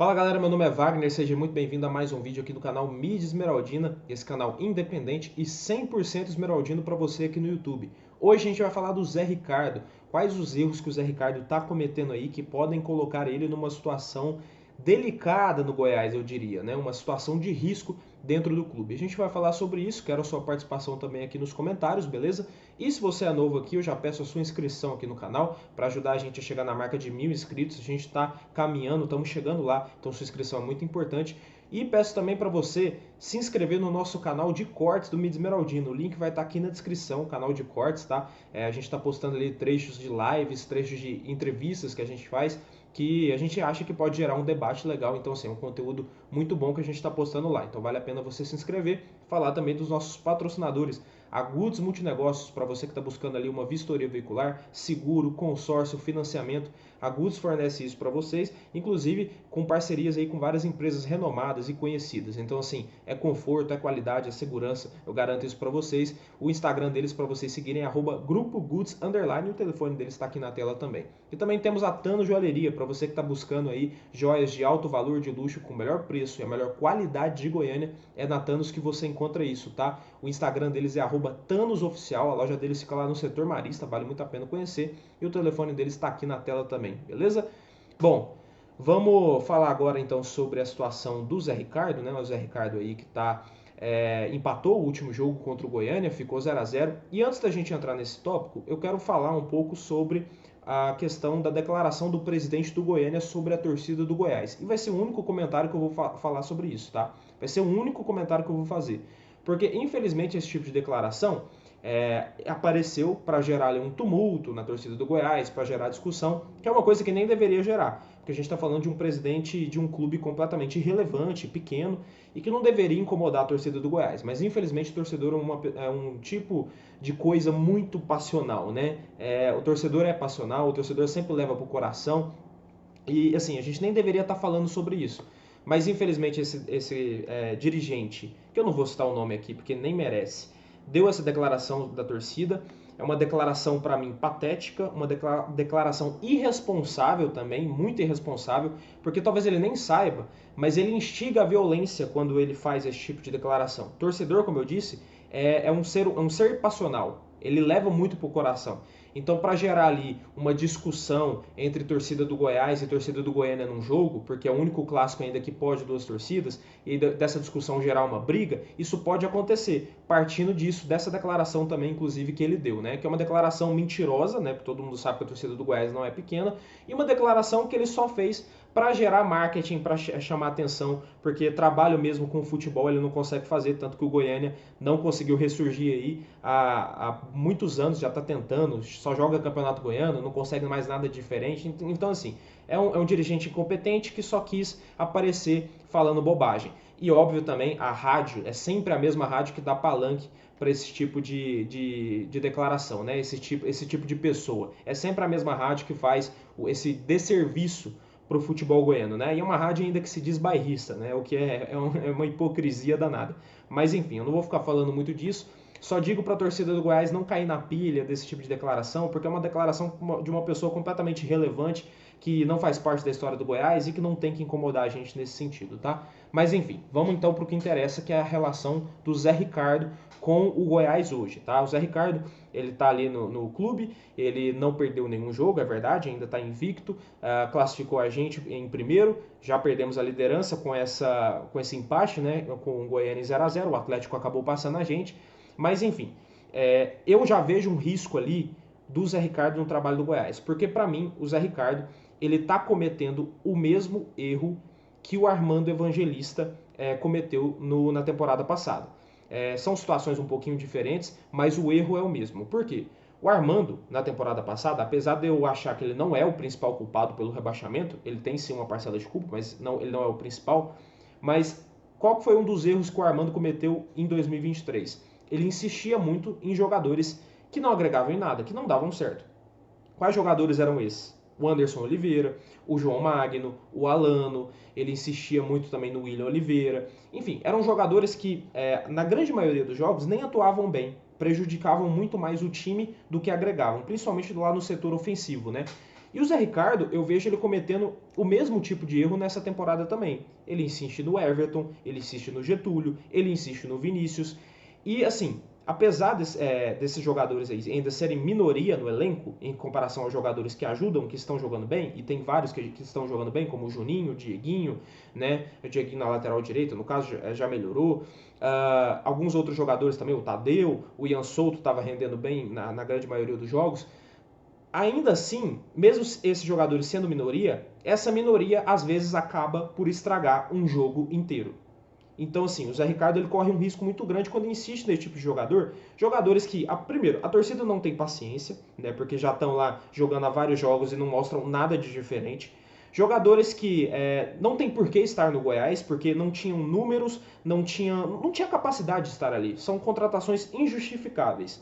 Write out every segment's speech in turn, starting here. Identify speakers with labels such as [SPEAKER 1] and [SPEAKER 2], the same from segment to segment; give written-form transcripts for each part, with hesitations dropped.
[SPEAKER 1] Fala galera, meu nome é Wagner, seja muito bem-vindo a mais um vídeo aqui do canal Mídia Esmeraldina, esse canal independente e 100% esmeraldino para você aqui no YouTube. Hoje a gente vai falar do Zé Ricardo, quais os erros que o Zé Ricardo está cometendo aí que podem colocar ele numa situação delicada no Goiás, eu diria, né? Uma situação de risco dentro do clube. A gente vai falar sobre isso, quero a sua participação também aqui nos comentários, beleza? E se você é novo aqui, eu já peço a sua inscrição aqui no canal para ajudar a gente a chegar na marca de 1000 inscritos. A gente está caminhando, estamos chegando lá, então sua inscrição é muito importante. E peço também para você se inscrever no nosso canal de cortes do Mídia Esmeraldino. O link vai estar aqui na descrição, canal de cortes, tá? A gente está postando ali trechos de lives, trechos de entrevistas que a gente faz, que a gente acha que pode gerar um debate legal. Então, assim, é um conteúdo muito bom que a gente está postando lá. Então, vale a pena você se inscrever. Falar também dos nossos patrocinadores, a Goods Multinegócios, para você que está buscando ali uma vistoria veicular, seguro, consórcio, financiamento. A Goods fornece isso para vocês, inclusive com parcerias aí com várias empresas renomadas e conhecidas. Então, assim, é conforto, é qualidade, é segurança, eu garanto isso para vocês. O Instagram deles para vocês seguirem é @grupogoods_, e o telefone deles está aqui na tela também. E também temos a Tano Joalheria, para você que está buscando aí joias de alto valor, de luxo, com o melhor preço e a melhor qualidade de Goiânia, é na Thanos que você encontra isso, tá? O Instagram deles é @ThanosOficial, a loja deles fica lá no setor Marista, vale muito a pena conhecer. E o telefone deles está aqui na tela também, beleza? Bom, vamos falar agora então sobre a situação do Zé Ricardo, né? O Zé Ricardo aí que empatou o último jogo contra o Goiânia, ficou 0-0. E antes da gente entrar nesse tópico, eu quero falar um pouco sobre a questão da declaração do presidente do Goiânia sobre a torcida do Goiás. E vai ser o único comentário que eu vou falar sobre isso, tá? Vai ser o único comentário que eu vou fazer. Porque, infelizmente, esse tipo de declaração apareceu para gerar ali um tumulto na torcida do Goiás, para gerar discussão, que é uma coisa que nem deveria gerar. Porque a gente está falando de um presidente de um clube completamente irrelevante, pequeno, e que não deveria incomodar a torcida do Goiás. Mas, infelizmente, o torcedor é um tipo de coisa muito passional, né? O torcedor é passional, o torcedor sempre leva para o coração. E, assim, a gente nem deveria estar falando sobre isso. Mas, infelizmente, esse dirigente, que eu não vou citar o nome aqui porque nem merece, deu essa declaração da torcida. É uma declaração, para mim, patética, uma declaração irresponsável também, muito irresponsável, porque talvez ele nem saiba, mas ele instiga a violência quando ele faz esse tipo de declaração. Torcedor, como eu disse, é um ser passional, ele leva muito pro coração. Então, para gerar ali uma discussão entre torcida do Goiás e torcida do Goiânia num jogo, porque é o único clássico ainda que pode duas torcidas, e dessa discussão gerar uma briga, isso pode acontecer, partindo disso, dessa declaração também, inclusive, que ele deu, né? Que é uma declaração mentirosa, né? Porque todo mundo sabe que a torcida do Goiás não é pequena, e uma declaração que ele só fez para gerar marketing, para chamar atenção, porque trabalho mesmo com futebol ele não consegue fazer, tanto que o Goiânia não conseguiu ressurgir aí há muitos anos, já está tentando, só joga campeonato goiano, não consegue mais nada diferente. Então, assim, é um dirigente incompetente que só quis aparecer falando bobagem. E óbvio também, a rádio é sempre a mesma rádio que dá palanque para esse tipo de declaração, né? Esse tipo de pessoa. É sempre a mesma rádio que faz esse desserviço para o futebol goiano, né? E é uma rádio ainda que se diz bairrista, né? O que é uma hipocrisia danada. Mas enfim, eu não vou ficar falando muito disso. Só digo para a torcida do Goiás não cair na pilha desse tipo de declaração, porque é uma declaração de uma pessoa completamente irrelevante, que não faz parte da história do Goiás e que não tem que incomodar a gente nesse sentido, tá? Mas enfim, vamos então para o que interessa, que é a relação do Zé Ricardo com o Goiás hoje, tá? O Zé Ricardo, ele tá ali no clube, ele não perdeu nenhum jogo, é verdade, ainda está invicto, classificou a gente em primeiro, já perdemos a liderança com esse empate, né? Com o Goiânia 0-0, o Atlético acabou passando a gente, mas enfim, eu já vejo um risco ali do Zé Ricardo no trabalho do Goiás, porque para mim o Zé Ricardo ele está cometendo o mesmo erro que o Armando Evangelista cometeu na temporada passada. São situações um pouquinho diferentes, mas o erro é o mesmo. Por quê? O Armando, na temporada passada, apesar de eu achar que ele não é o principal culpado pelo rebaixamento, ele tem sim uma parcela de culpa, mas ele não é o principal. Mas qual foi um dos erros que o Armando cometeu em 2023? Ele insistia muito em jogadores que não agregavam em nada, que não davam certo. Quais jogadores eram esses? O Anderson Oliveira, o João Magno, o Alano, ele insistia muito também no William Oliveira. Enfim, eram jogadores que, na grande maioria dos jogos, nem atuavam bem, prejudicavam muito mais o time do que agregavam, principalmente lá no setor ofensivo, né? E o Zé Ricardo, eu vejo ele cometendo o mesmo tipo de erro nessa temporada também. Ele insiste no Everton, ele insiste no Getúlio, ele insiste no Vinícius. E assim, apesar desses jogadores aí ainda serem minoria no elenco, em comparação aos jogadores que ajudam, que estão jogando bem, e tem vários que estão jogando bem, como o Juninho, o Dieguinho, né? O Dieguinho na lateral direita, no caso, já melhorou. Alguns outros jogadores também, o Tadeu, o Ian Souto estava rendendo bem na grande maioria dos jogos. Ainda assim, mesmo esses jogadores sendo minoria, essa minoria às vezes acaba por estragar um jogo inteiro. Então, assim, o Zé Ricardo ele corre um risco muito grande quando insiste nesse tipo de jogador. Jogadores que, primeiro, a torcida não tem paciência, né? Porque já estão lá jogando há vários jogos e não mostram nada de diferente. Jogadores que não tem por que estar no Goiás, porque não tinham números, não tinha capacidade de estar ali. São contratações injustificáveis.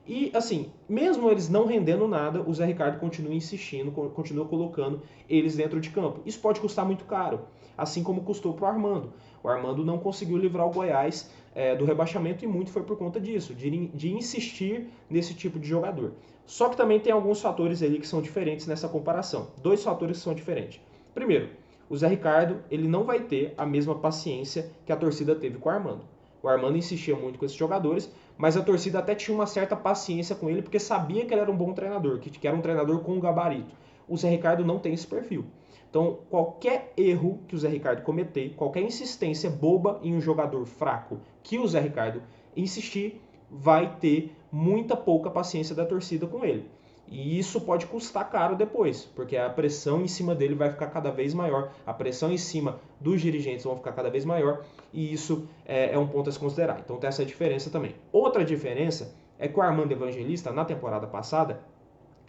[SPEAKER 1] E, assim, mesmo eles não rendendo nada, o Zé Ricardo continua insistindo, continua colocando eles dentro de campo. Isso pode custar muito caro, assim como custou para o Armando. O Armando não conseguiu livrar o Goiás do rebaixamento e muito foi por conta disso, de insistir nesse tipo de jogador. Só que também tem alguns fatores ali que são diferentes nessa comparação. Dois fatores que são diferentes. Primeiro, o Zé Ricardo ele não vai ter a mesma paciência que a torcida teve com o Armando. O Armando insistia muito com esses jogadores, mas a torcida até tinha uma certa paciência com ele, porque sabia que ele era um bom treinador, que era um treinador com gabarito. O Zé Ricardo não tem esse perfil. Então, qualquer erro que o Zé Ricardo cometer, qualquer insistência boba em um jogador fraco que o Zé Ricardo insistir, vai ter muita pouca paciência da torcida com ele. E isso pode custar caro depois, porque a pressão em cima dele vai ficar cada vez maior, a pressão em cima dos dirigentes vai ficar cada vez maior, e isso é um ponto a se considerar. Então tem essa diferença também. Outra diferença é que o Armando Evangelista, na temporada passada,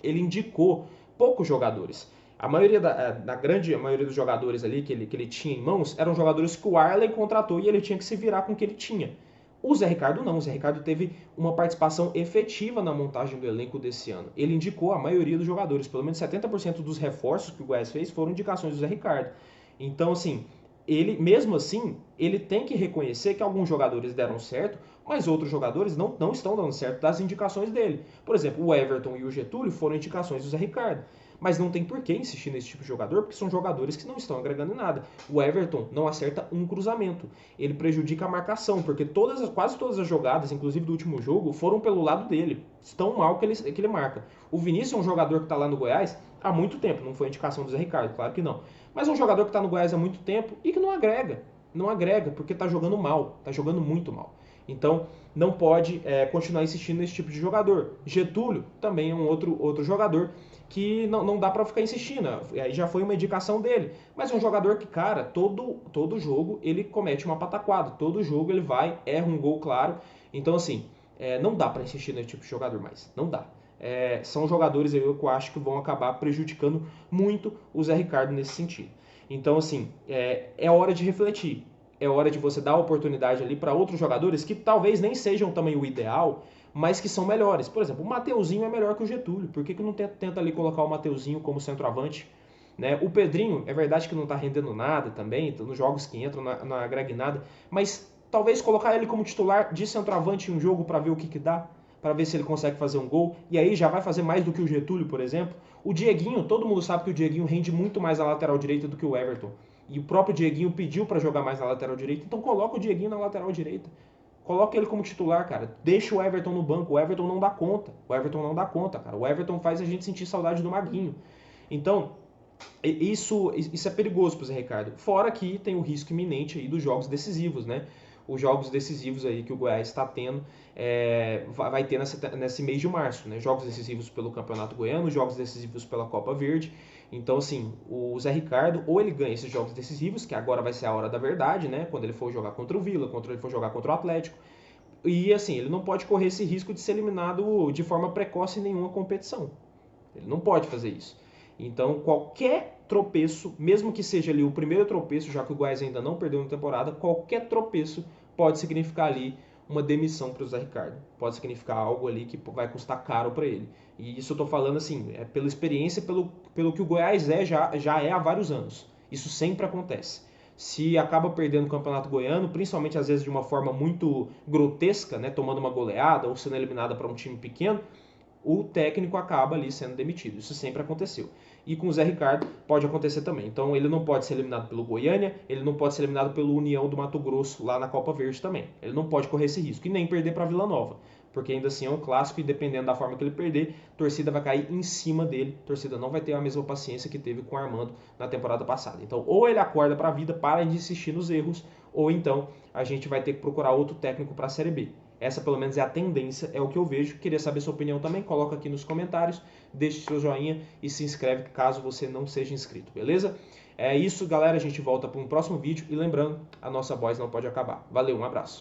[SPEAKER 1] ele indicou poucos jogadores. A grande maioria dos jogadores ali que ele tinha em mãos eram jogadores que o Arley contratou e ele tinha que se virar com o que ele tinha. O Zé Ricardo não, o Zé Ricardo teve uma participação efetiva na montagem do elenco desse ano. Ele indicou a maioria dos jogadores, pelo menos 70% dos reforços que o Goiás fez foram indicações do Zé Ricardo. Então, assim, mesmo assim, ele tem que reconhecer que alguns jogadores deram certo, mas outros jogadores não estão dando certo das indicações dele. Por exemplo, o Everton e o Getúlio foram indicações do Zé Ricardo. Mas não tem por que insistir nesse tipo de jogador, porque são jogadores que não estão agregando em nada. O Everton não acerta um cruzamento. Ele prejudica a marcação, porque quase todas as jogadas, inclusive do último jogo, foram pelo lado dele. Tão mal que ele marca. O Vinícius é um jogador que está lá no Goiás há muito tempo, não foi indicação do Zé Ricardo, claro que não. Mas é um jogador que está no Goiás há muito tempo e que não agrega. Não agrega, porque está jogando mal, está jogando muito mal. Então, não pode continuar insistindo nesse tipo de jogador. Getúlio também é um outro jogador que não dá para ficar insistindo. Aí já foi uma indicação dele. Mas é um jogador que, cara, todo jogo ele comete uma pataquada. Todo jogo ele erra um gol claro. Então, assim, não dá para insistir nesse tipo de jogador mais. Não dá. São jogadores aí que eu acho que vão acabar prejudicando muito o Zé Ricardo nesse sentido. Então, assim, é hora de refletir. É hora de você dar oportunidade ali para outros jogadores que talvez nem sejam também o ideal, mas que são melhores. Por exemplo, o Mateuzinho é melhor que o Getúlio. Por que não tenta ali colocar o Mateuzinho como centroavante? Né? O Pedrinho, é verdade que não está rendendo nada também, nos jogos que entram, não agrega nada, mas talvez colocar ele como titular de centroavante em um jogo para ver o que dá, para ver se ele consegue fazer um gol, e aí já vai fazer mais do que o Getúlio, por exemplo. O Dieguinho, todo mundo sabe que o Dieguinho rende muito mais na lateral direita do que o Everton. E o próprio Dieguinho pediu para jogar mais na lateral direita, então coloca o Dieguinho na lateral direita. Coloca ele como titular, cara. Deixa o Everton no banco. O Everton não dá conta. O Everton não dá conta, cara. O Everton faz a gente sentir saudade do Maguinho. Então, isso é perigoso pro Zé Ricardo. Fora que tem o risco iminente aí dos jogos decisivos, né? Os jogos decisivos aí que o Goiás está tendo, vai ter nesse mês de março, né? Jogos decisivos pelo Campeonato Goiano, jogos decisivos pela Copa Verde. Então, assim, o Zé Ricardo, ou ele ganha esses jogos decisivos, que agora vai ser a hora da verdade, né? Quando ele for jogar contra o Vila, quando ele for jogar contra o Atlético. E, assim, ele não pode correr esse risco de ser eliminado de forma precoce em nenhuma competição. Ele não pode fazer isso. Então, qualquer tropeço, mesmo que seja ali o primeiro tropeço, já que o Goiás ainda não perdeu na temporada, qualquer tropeço pode significar ali uma demissão para o Zé Ricardo. Pode significar algo ali que vai custar caro para ele. E isso eu estou falando assim, pela experiência, pelo que o Goiás já é há vários anos. Isso sempre acontece. Se acaba perdendo o Campeonato Goiano, principalmente às vezes de uma forma muito grotesca, né, tomando uma goleada ou sendo eliminada para um time pequeno, o técnico acaba ali sendo demitido. Isso sempre aconteceu. E com o Zé Ricardo pode acontecer também. Então ele não pode ser eliminado pelo Goiânia, ele não pode ser eliminado pelo União do Mato Grosso lá na Copa Verde também. Ele não pode correr esse risco e nem perder para Vila Nova, porque ainda assim é um clássico e dependendo da forma que ele perder, a torcida vai cair em cima dele. A torcida não vai ter a mesma paciência que teve com o Armando na temporada passada. Então ou ele acorda para a vida, para de insistir nos erros, ou então a gente vai ter que procurar outro técnico para a Série B. Essa pelo menos é a tendência, é o que eu vejo. Queria saber sua opinião também, coloca aqui nos comentários, deixe seu joinha e se inscreve caso você não seja inscrito, beleza? É isso, galera, a gente volta para um próximo vídeo e lembrando, a nossa voz não pode acabar. Valeu, um abraço.